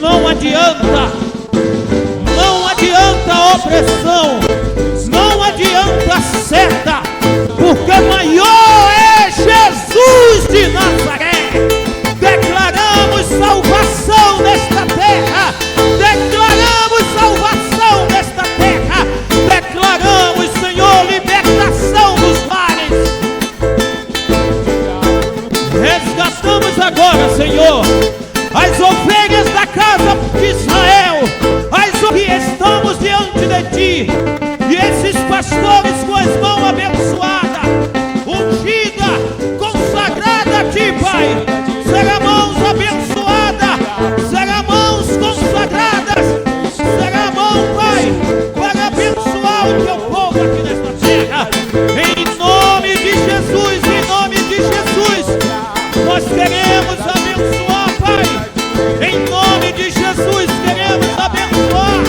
não adianta. Não adianta a opressão, não adianta a seta, porque maior é Jesus de Nazaré. Declaramos salvação nesta terra, declaramos salvação nesta terra, declaramos, Senhor, libertação dos mares. Resgatamos agora, Senhor, as ovelhas da casa de Israel, as ovelhas que estamos diante de Ti, e esses pastores com as mãos abençoadas, ungida, consagrada a Ti, Pai. Será mãos abençoadas, será mãos consagradas, será mão, Pai, para abençoar o Teu povo aqui nesta terra. Em nome de Jesus, em nome de Jesus, nós queremos abençoar, Pai. Em nome de Jesus, queremos abençoar.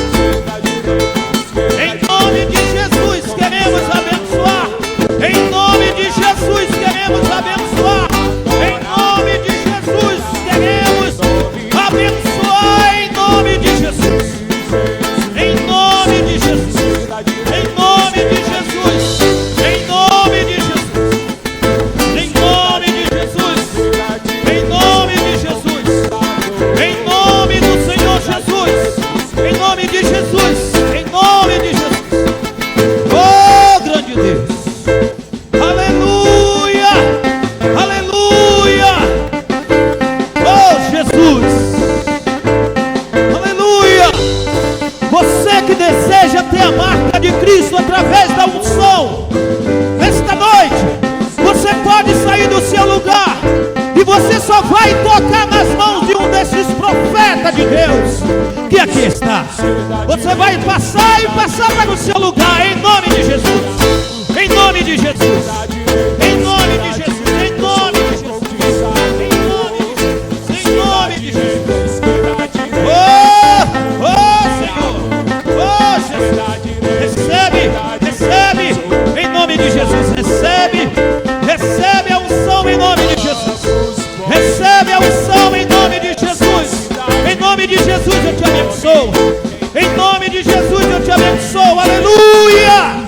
Em nome de Jesus, queremos abençoar. Em nome de Jesus, queremos abençoar. Em nome de Jesus, queremos abençoar. Em nome de Jesus. Em nome de Jesus. Em nome de Jesus. Em nome de Jesus. Em nome de Jesus. Em nome de Jesus. Em nome do Senhor Jesus. Em nome de Jesus. Em nome de Jesus. Oh, grande Deus. Aleluia. Aleluia. Oh, Jesus. Aleluia. Você que deseja ter a marca de Cristo através da unção, esta noite você pode sair do seu lugar e você só vai tocar nas mãos de um desses profetas de Deus que aqui está. Você vai passar e passar para o seu lugar, em nome de Jesus. Em nome de Jesus. Em nome de Jesus. Em nome de Jesus. Em nome de Jesus. Em nome de Jesus. Oh, oh, Senhor. Oh, Jesus. Recebe, recebe, em nome de Jesus. Recebe, recebe a unção em nome de Jesus. Recebe a unção em nome de Jesus. Em nome de Jesus eu te abençoo. Em nome de Jesus eu te abençoo. Aleluia.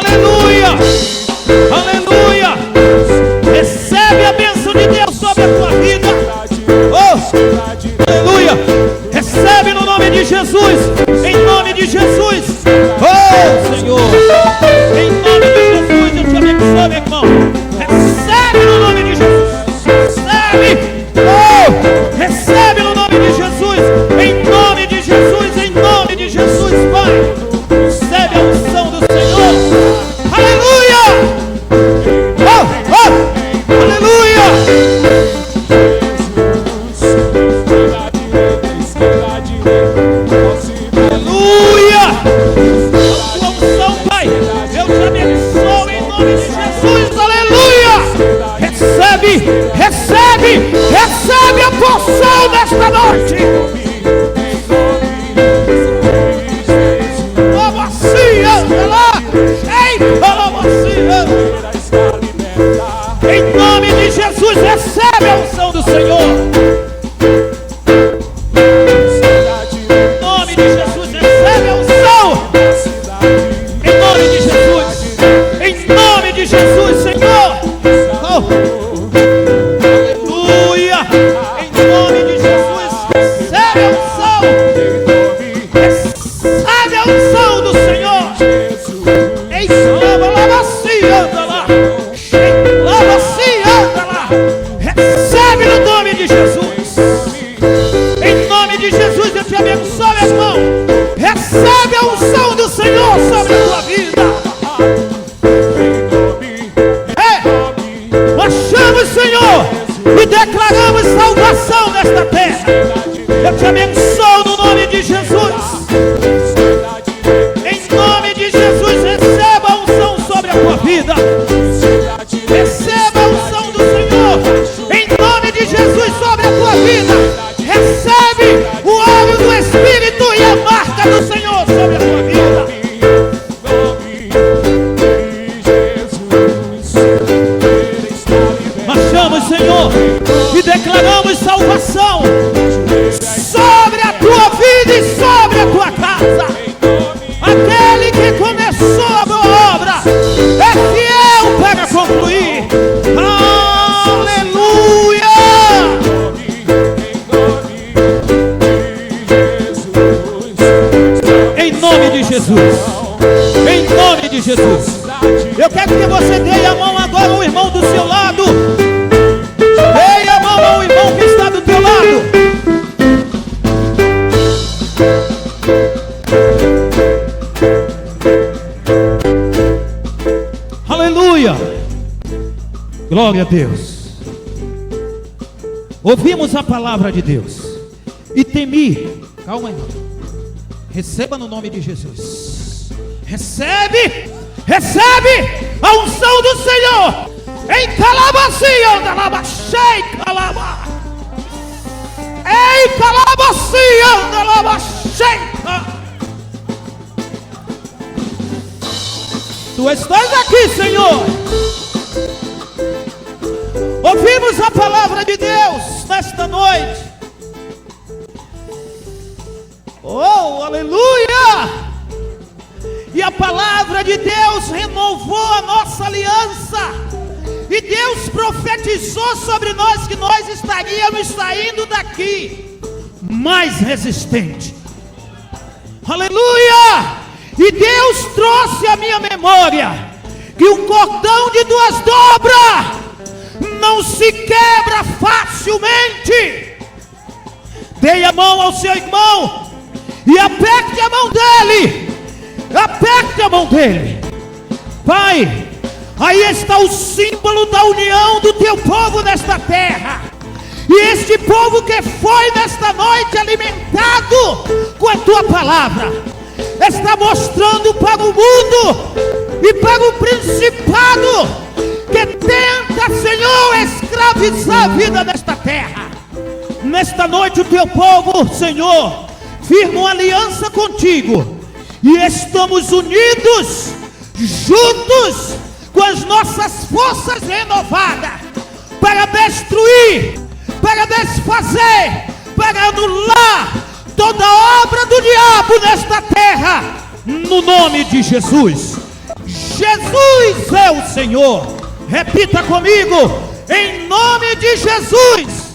Aleluia. Aleluia. Recebe a bênção de Deus sobre a tua vida. Oh, aleluia. Recebe no nome de Jesus. Em nome de Jesus. Oh, Senhor. Em nome de Jesus, eu te abençoo, meu irmão. Recebe no nome de Jesus. Recebe. Oh, recebe no nome de Jesus. Em nome de Jesus. Em nome de Jesus, Pai. Recebe a unção do Senhor. Aleluia. Oh, oh. Aleluia. Aleluia. A tua unção, Pai. Eu te abençoo em nome de Jesus. Aleluia. Recebe, recebe, recebe a porção desta noite. Em nome de Jesus, recebe a unção do Senhor. Em nome de Jesus, recebe a unção. Em nome de Jesus. Em nome de Jesus, Senhor. Oh. Aleluia. Em nome de Jesus, recebe a unção. Recebe a unção do Senhor. Em nome recebe no nome de Jesus. Em nome de Jesus eu te abençoo, meu irmão. Recebe a unção do Senhor sobre a tua vida. Nós chamamos, Senhor, e declaramos salvação nesta terra. Eu te abençoo no nome de Jesus. Em nome de Jesus, receba a unção sobre a tua vida. Receba a unção do Senhor. Em nome de Jesus sobre a tua vida. Recebe o óleo do Espírito e a marca do Senhor sobre a tua vida. Marchamos, Senhor, e declaramos salvação sobre a tua vida e sobre a tua casa. Aquele que começou a boa obra é fiel para concluir. Aleluia! Em nome de Jesus. Em nome de Jesus. Eu quero que você dê a mão agora ao irmão do seu lado. Dê a mão ao irmão que está do teu lado. Aleluia! Glória a Deus. Ouvimos a palavra de Deus e temi. Calma, irmão. Receba no nome de Jesus. Recebe, recebe a unção do Senhor. Em calabacia, dalabachei, calaba. Em calabacia, dalabachei. Tu estás aqui, Senhor. Ouvimos a palavra de Deus nesta noite. Oh, aleluia! E a palavra de Deus renovou a nossa aliança. E Deus profetizou sobre nós que nós estaríamos saindo daqui mais resistente. Aleluia! E Deus trouxe à minha memória que um cordão de 2 dobras não se quebra facilmente. Dê a mão ao seu irmão e aperte a mão dele. Aperte a mão dele. Pai, aí está o símbolo da união do teu povo nesta terra. E este povo que foi nesta noite alimentado com a tua palavra está mostrando para o mundo e para o principado que tenta, Senhor, escravizar a vida desta terra. Nesta noite o teu povo, Senhor, firma uma aliança contigo e estamos unidos, juntos, com as nossas forças renovadas para destruir, para desfazer, para anular toda obra do diabo nesta terra, no nome de Jesus. Jesus é o Senhor. Repita comigo, em nome de Jesus.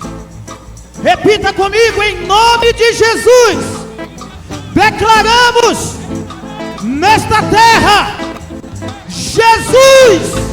Repita comigo, em nome de Jesus. Declaramos nesta terra: Jesus